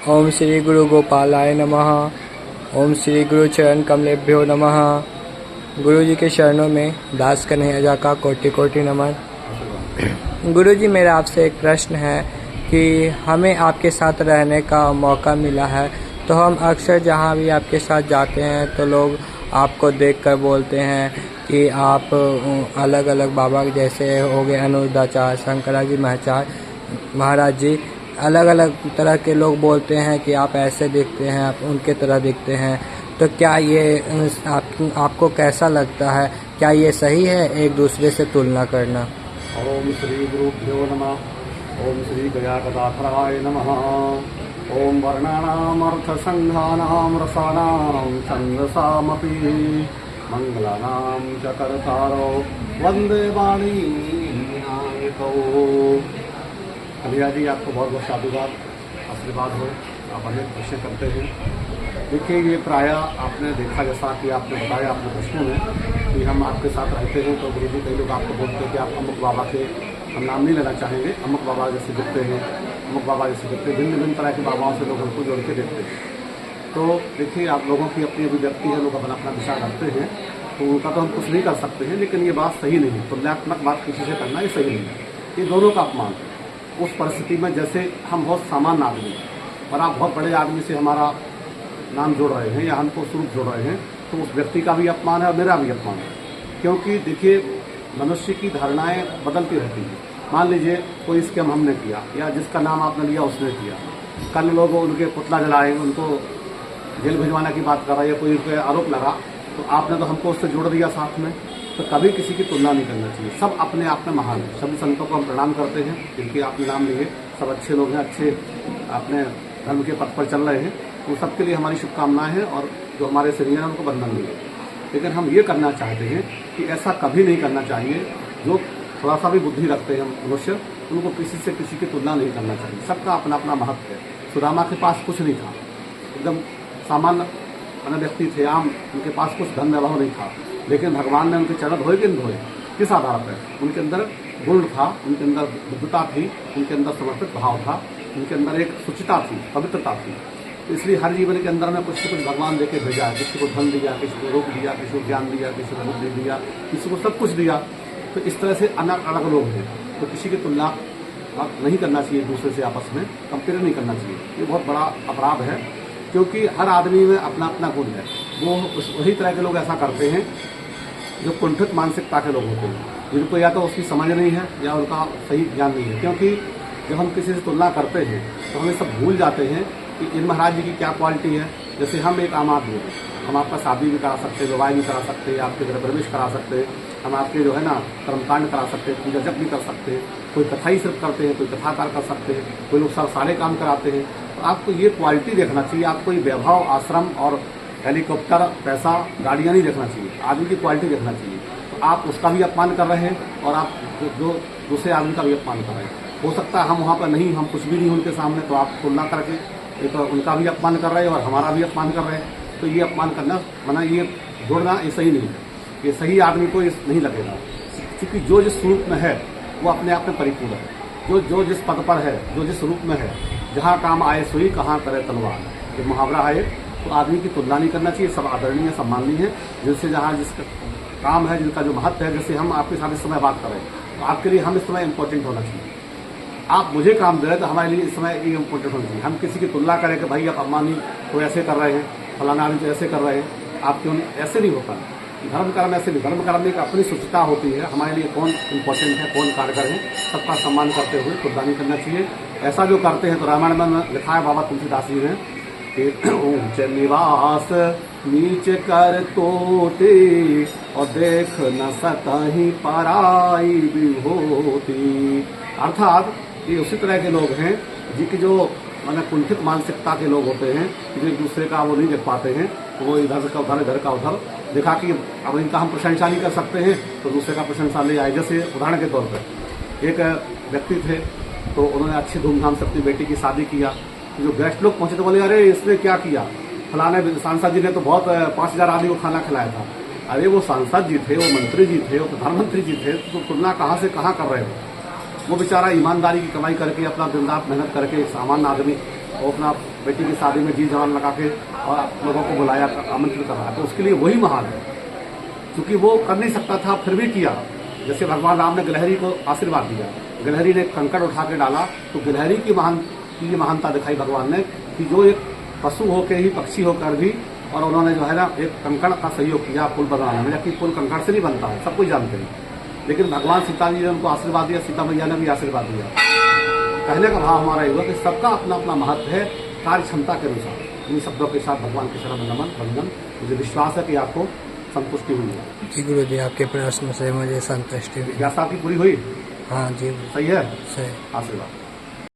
ओम श्री गुरु गोपालाय नमः। ओम श्री गुरु चरण कमलेभ्यो नमः। गुरु जी के चरणों में दास कन्हैया का कोटि कोटि नमन। गुरु जी, मेरा आपसे एक प्रश्न है कि हमें आपके साथ रहने का मौका मिला है, तो हम अक्सर जहाँ भी आपके साथ जाते हैं तो लोग आपको देखकर बोलते हैं कि आप अलग अलग बाबा जैसे हो गए अनुरुद्धाचार्य, शंकराजी महाराज जी, अलग अलग तरह के लोग बोलते हैं कि आप ऐसे दिखते हैं, आप उनके तरह दिखते हैं। तो क्या ये आपको कैसा लगता है? क्या ये सही है एक दूसरे से तुलना करना? ओम श्री गुरुभ्यो नमः। ओम श्री गयागदाधराय नमः। ओम वर्णानाम अर्थसंघानाम रसानाम छंदसामपि मंगलानाम च कर्तारो वंदे वाणी विनायको। कन्हैया जी, आपको बहुत बहुत साधुवाद, आशीर्वाद हो। आप अनेक प्रश्न करते हैं। देखिए, ये प्रायः आपने देखा, जैसा कि आपने बताया अपने प्रश्नों में, कि हम आपके साथ रहते हैं तो गुरु जी कई लोग आपको बोलते हैं कि आप अमुक बाबा के, हम नाम नहीं लेना चाहेंगे, अमुक बाबा जैसे दिखते हैं, अमुक बाबा जैसे दिखते हैं। भिन्न भिन्न तरह के बाबाओं से लोग हमको जोड़ के देखते हैं। तो देखिए, आप लोगों की अपनी अभिव्यक्ति है, लोग अपना अपना विचार रखते हैं, तो उनका तो हम कुछ नहीं कर सकते हैं। लेकिन ये बात सही नहीं, तुलनात्मक बात किसी से करना ये सही नहीं है। ये दोनों का अपमान है। उस परिस्थिति में जैसे हम बहुत सामान्य आदमी हैं और आप बहुत बड़े आदमी से हमारा नाम जोड़ रहे हैं या हमको स्वरूप जोड़ रहे हैं, तो उस व्यक्ति का भी अपमान है और मेरा भी अपमान है। क्योंकि देखिए, मनुष्य की धारणाएं बदलती रहती हैं। मान लीजिए कोई स्कैम हमने किया या जिसका नाम आपने लिया उसने किया, कल लोग उनके पुतला जलाए, उनको जेल भिजवाने की बात कर रहा है या कोई उन पर आरोप लगा, तो आपने तो हमको उससे जोड़ दिया साथ में। तो कभी किसी की तुलना नहीं करना चाहिए। सब अपने आप में महान है। सभी संतों को हम प्रणाम करते हैं, जिनके आपने नाम लिए, सब अच्छे लोग हैं, अच्छे अपने धर्म के पथ पर चल रहे हैं। उन सबके लिए हमारी शुभकामनाएं हैं और जो हमारे सीनियर हैं उनको बंधन मिले। लेकिन हम ये करना चाहते हैं कि ऐसा कभी नहीं करना चाहिए। जो थोड़ा सा भी बुद्धि रखते हैं मनुष्य, उनको किसी से किसी की तुलना नहीं करना चाहिए। सबका अपना अपना महत्व है। सुदामा के पास कुछ नहीं था, एकदम सामान्य व्यक्ति थे, आम, उनके पास कुछ धन वैभव नहीं था, लेकिन भगवान ने उनके चरण धोए कि नहीं धोए? किस आधार पर? उनके अंदर गुण था, उनके अंदर बुद्धता थी, उनके अंदर समर्पित भाव था, उनके अंदर एक शुचिता थी, पवित्रता थी। तो इसलिए हर जीवन के अंदर में कुछ न कुछ भगवान देके भेजा है। किसी को धन दिया, किसी को रूप दिया, किसी को ज्ञान दिया, किसी को बुद्धि दिया, किसी को सब कुछ दिया। तो इस तरह से अलग अलग लोग हैं। तो किसी की तुलना नहीं करना चाहिए, दूसरे से आपस में कंपेयर नहीं करना चाहिए। ये बहुत बड़ा अपराध है, क्योंकि हर आदमी में अपना अपना गुण है। वो वही तरह के लोग ऐसा करते हैं जो कुंठित मानसिकता के लोग होते हैं, जिनको या तो उसकी समझ नहीं है या उनका सही ज्ञान नहीं है। क्योंकि जब हम किसी से तुलना करते हैं तो हमें सब भूल जाते हैं कि इन महाराज जी की क्या क्वालिटी है। जैसे हम एक आम आदमी हैं, हम आपका शादी भी करा सकते हैं, विवाह भी करा सकते हैं, आपके घर प्रवेश करा सकते हैं, हम आपके जो है ना कर्मकांड करा सकते हैं, पूजा जप भी कर सकते हैं। कोई कथा ही सिर्फ करते हैं, कोई कथाकार कर सकते हैं, कोई लोग सारे काम कराते हैं। तो आपको ये क्वालिटी देखना चाहिए। आपको ये वैभव, आश्रम और हेलीकॉप्टर, पैसा, गाड़ियाँ नहीं देखना चाहिए, आदमी की क्वालिटी देखना चाहिए। तो आप उसका भी अपमान कर रहे हैं और आप जो दूसरे आदमी का भी अपमान कर रहे हैं। हो सकता है हम वहाँ पर नहीं, हम कुछ भी नहीं उनके सामने, तो आप तुलना करके एक उनका भी अपमान कर रहे हैं और हमारा भी अपमान कर रहे हैं। तो ये अपमान करना, माना ये जोड़ना, ये सही नहीं है। ये सही आदमी को नहीं लगेगा, क्योंकि जो जिस रूप में है वो अपने आप में परिपूर्ण है। जो जिस पद पर है, जो जिस रूप में है, जहाँ काम आए सोई कहाँ करे तलवार, ये मुहावरा है। तो आदमी की तुलना नहीं करना चाहिए। सब आदरणीय, सम्माननीय है, जिनसे जहाँ जिसका काम है, जिनका जो महत्व है। जैसे हम आपके साथ इस समय बात कर रहे हैं, तो आपके लिए हम इस समय इम्पोर्टेंट होना चाहिए। आप मुझे काम दे रहे हैं तो हमारे लिए इस समय ये इम्पोर्टेंट होना चाहिए। हम किसी की तुलना करें कि भाई आप अम्बानी को ऐसे कर रहे हैं, फलाना आदमी तो ऐसे कर रहे हैं, आप क्यों? ऐसे नहीं होता। धर्म कर्म ऐसे नहीं। धर्म कर्म में एक अपनी शुचिता होती है। हमारे लिए कौन इम्पोर्टेंट है, कौन कारगर है, सबका सम्मान करते हुए तुलना नहीं करना चाहिए। ऐसा जो करते हैं, तो रामायण में लिखा है, बाबा तुलसीदास जी ने, ऊंच निवास नीच कर तोते और देख न सकहीं पराई विभूति। अर्थात ये उसी तरह के लोग हैं जिनकी जो माने कुंठित मानसिकता के लोग होते हैं, जो एक दूसरे का वो नहीं देख पाते हैं, तो वो इधर का उधर, इधर का उधर देखा कि अब इनका हम प्रशंसा नहीं कर सकते हैं, तो दूसरे का प्रशंसा ले आए। जैसे उदाहरण के तौर पर एक व्यक्ति थे, तो उन्होंने अच्छी धूमधाम से अपनी बेटी की शादी किया। जो गेस्ट लोग पहुंचे तो बोले, अरे इसने क्या किया, फलाने सांसद जी ने तो बहुत 5,000 आदमी को खाना खिलाया था। अरे वो सांसद जी थे, वो मंत्री जी थे, वो प्रधानमंत्री जी थे, तो तुलना कहाँ से कहाँ कर रहे हो? वो बेचारा ईमानदारी की कमाई करके, अपना दिन रात मेहनत करके, एक सामान्य आदमी और अपना बेटी की शादी में जी जान लगा के और लोगों को बुलाया, आमंत्रित करा, तो उसके लिए वही महान है। क्योंकि वो कर नहीं सकता था फिर भी किया। जैसे भगवान राम ने गिलहरी को आशीर्वाद दिया, गिलहरी ने कंकड़ उठा के डाला, तो गिलहरी की महानता दिखाई भगवान ने कि जो एक पशु होकर ही, पक्षी होकर भी, और उन्होंने जो है ना एक कंकड़ का सहयोग किया पुल बनाने में, जबकि पुल कंकड़ से नहीं बनता है, सब कुछ जानते हैं। लेकिन भगवान सीता जी ने उनको आशीर्वाद दिया, सीता मैया ने भी आशीर्वाद दिया। कहने का भाव हमारा ये हुआ कि सबका अपना अपना महत्व है कार्य क्षमता के अनुसार। इन शब्दों के साथ भगवान के शरण में नमन वंदन। मुझे विश्वास है कि आपको संतुष्टि हुई है। जी गुरु जी, आपके प्रश्न से मुझे संतुष्टि हुई। जिज्ञासा आपकी पूरी हुई? हाँ जी, सही है, सही। आशीर्वाद।